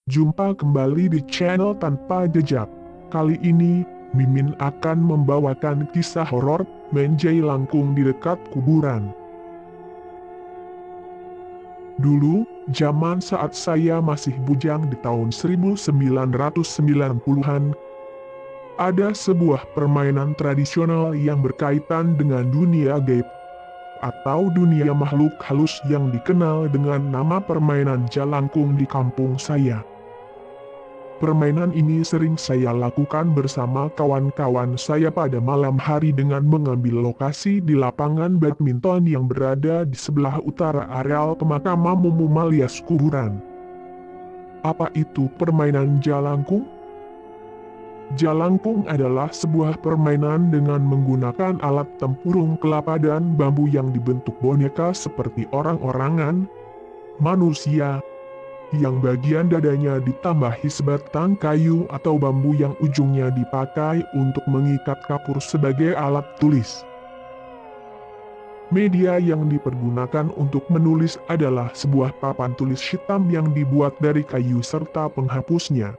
Jumpa kembali di channel Tanpa Jejak. Kali ini, Mimin akan membawakan kisah horor Menjai Langkung di dekat kuburan. Dulu, zaman saat saya masih bujang di tahun 1990-an, ada sebuah permainan tradisional yang berkaitan dengan dunia gaib atau dunia makhluk halus yang dikenal dengan nama permainan jalangkung di kampung saya. Permainan ini sering saya lakukan bersama kawan-kawan saya pada malam hari dengan mengambil lokasi di lapangan badminton yang berada di sebelah utara areal pemakaman umum alias kuburan. Apa itu permainan jalangkung? Jalangkung adalah sebuah permainan dengan menggunakan alat tempurung kelapa dan bambu yang dibentuk boneka seperti orang-orangan, manusia, yang bagian dadanya ditambahi sebatang kayu atau bambu yang ujungnya dipakai untuk mengikat kapur sebagai alat tulis. Media yang dipergunakan untuk menulis adalah sebuah papan tulis hitam yang dibuat dari kayu serta penghapusnya.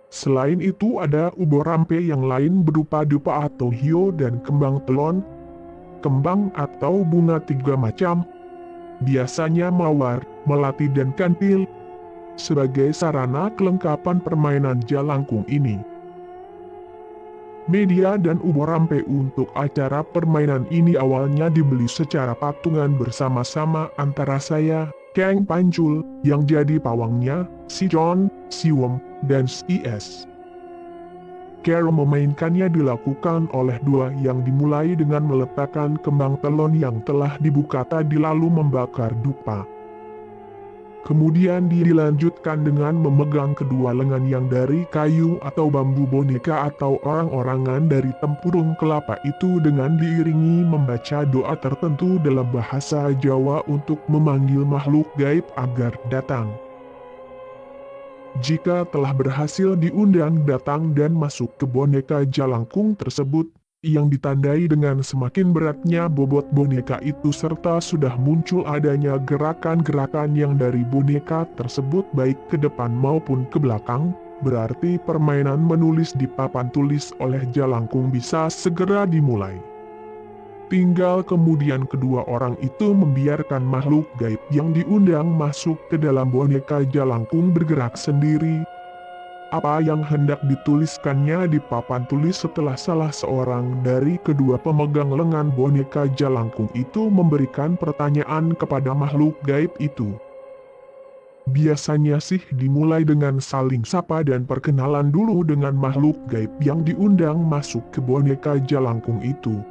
Selain itu ada ubor rampe yang lain berupa dupa atau hio dan kembang telon, kembang atau bunga 3 macam, biasanya mawar, melati dan kantil, sebagai sarana kelengkapan permainan jalangkung ini. Media dan ubor rampe untuk acara permainan ini awalnya dibeli secara patungan bersama-sama antara saya, Kang Pancul, yang jadi pawangnya, si John, si Wom, dan si S. Cara memainkannya dilakukan oleh dua yang dimulai dengan meletakkan kembang telon yang telah dibuka tadi lalu membakar dupa. Kemudian dilanjutkan dengan memegang kedua lengan yang dari kayu atau bambu boneka atau orang-orangan dari tempurung kelapa itu dengan diiringi membaca doa tertentu dalam bahasa Jawa untuk memanggil makhluk gaib agar datang. Jika telah berhasil diundang datang dan masuk ke boneka jalangkung tersebut, yang ditandai dengan semakin beratnya bobot boneka itu serta sudah muncul adanya gerakan-gerakan yang dari boneka tersebut baik ke depan maupun ke belakang, berarti permainan menulis di papan tulis oleh jalangkung bisa segera dimulai. Tinggal kemudian kedua orang itu membiarkan makhluk gaib yang diundang masuk ke dalam boneka jalangkung bergerak sendiri. Apa yang hendak dituliskannya di papan tulis setelah salah seorang dari kedua pemegang lengan boneka jalangkung itu memberikan pertanyaan kepada makhluk gaib itu. Biasanya sih dimulai dengan saling sapa dan perkenalan dulu dengan makhluk gaib yang diundang masuk ke boneka jalangkung itu.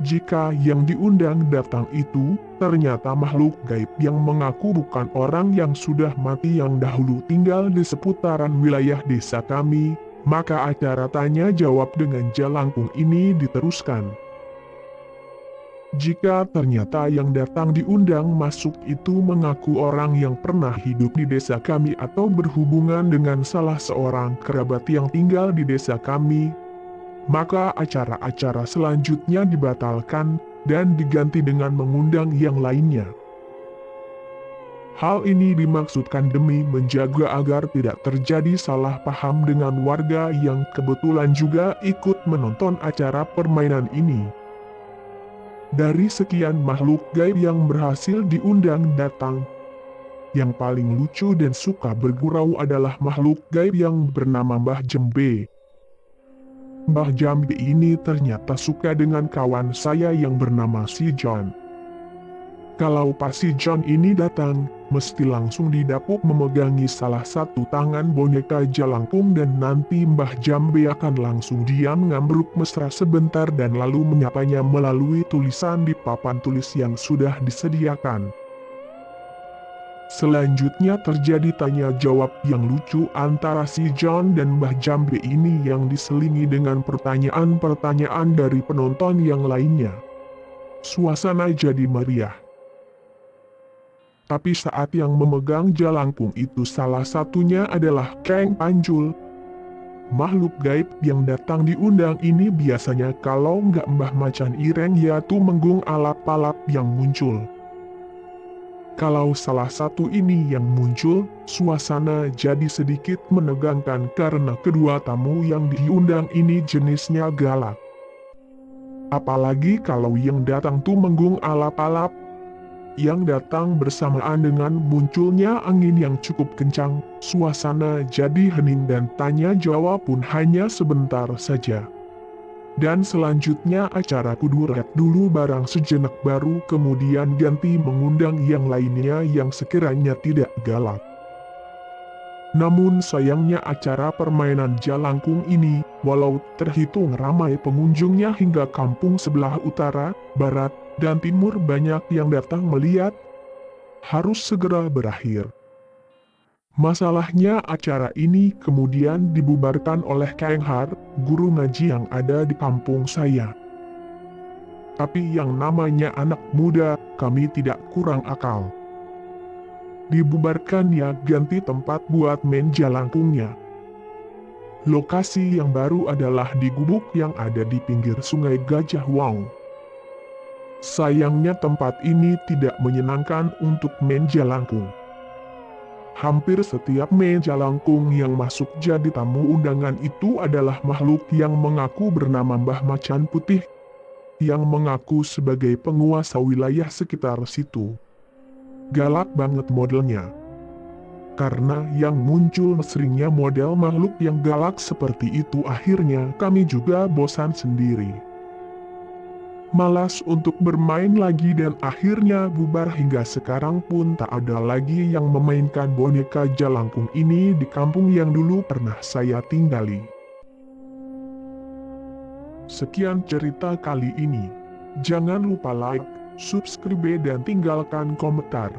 Jika yang diundang datang itu, ternyata makhluk gaib yang mengaku bukan orang yang sudah mati yang dahulu tinggal di seputaran wilayah desa kami, maka acara tanya jawab dengan jalangkung ini diteruskan. Jika ternyata yang datang diundang masuk itu mengaku orang yang pernah hidup di desa kami atau berhubungan dengan salah seorang kerabat yang tinggal di desa kami, maka acara-acara selanjutnya dibatalkan dan diganti dengan mengundang yang lainnya. Hal ini dimaksudkan demi menjaga agar tidak terjadi salah paham dengan warga yang kebetulan juga ikut menonton acara permainan ini. Dari sekian makhluk gaib yang berhasil diundang datang, yang paling lucu dan suka bergurau adalah makhluk gaib yang bernama Mbah Jembe. Mbah Jambi ini ternyata suka dengan kawan saya yang bernama si John. Kalau pas si John ini datang, mesti langsung didapuk memegangi salah satu tangan boneka jalangkung dan nanti Mbah Jambi akan langsung diam ngambruk mesra sebentar dan lalu menyapanya melalui tulisan di papan tulis yang sudah disediakan. Selanjutnya terjadi tanya jawab yang lucu antara si John dan Mbah Jambe ini yang diselingi dengan pertanyaan-pertanyaan dari penonton yang lainnya. Suasana jadi meriah. Tapi saat yang memegang jalangkung itu salah satunya adalah Kang Pancul. Makhluk gaib yang datang diundang ini biasanya kalau nggak Mbah Macan Ireng yaitu menggung alap-alap yang muncul. Kalau salah satu ini yang muncul, suasana jadi sedikit menegangkan karena kedua tamu yang diundang ini jenisnya galak. Apalagi kalau yang datang tuh menggung alap-alap, yang datang bersamaan dengan munculnya angin yang cukup kencang, suasana jadi hening dan tanya jawab pun hanya sebentar saja. Dan selanjutnya acara kudu rehat dulu barang sejenak baru kemudian ganti mengundang yang lainnya yang sekiranya tidak galak. Namun sayangnya acara permainan Jalangkung ini, walau terhitung ramai pengunjungnya hingga kampung sebelah utara, barat, dan timur banyak yang datang melihat, harus segera berakhir. Masalahnya acara ini kemudian dibubarkan oleh Kang Har, guru ngaji yang ada di kampung saya. Tapi yang namanya anak muda, kami tidak kurang akal. Dibubarkan ya ganti tempat buat main jalangkungnya. Lokasi yang baru adalah di gubuk yang ada di pinggir sungai Gajah Wong. Sayangnya tempat ini tidak menyenangkan untuk main jalangkung. Hampir setiap meja langkung yang masuk jadi tamu undangan itu adalah makhluk yang mengaku bernama Mbah Macan Putih, yang mengaku sebagai penguasa wilayah sekitar situ. Galak banget modelnya. Karena yang muncul seringnya model makhluk yang galak seperti itu akhirnya kami juga bosan sendiri. Malas untuk bermain lagi dan akhirnya bubar hingga sekarang pun tak ada lagi yang memainkan boneka jalangkung ini di kampung yang dulu pernah saya tinggali. Sekian cerita kali ini. Jangan lupa like, subscribe dan tinggalkan komentar.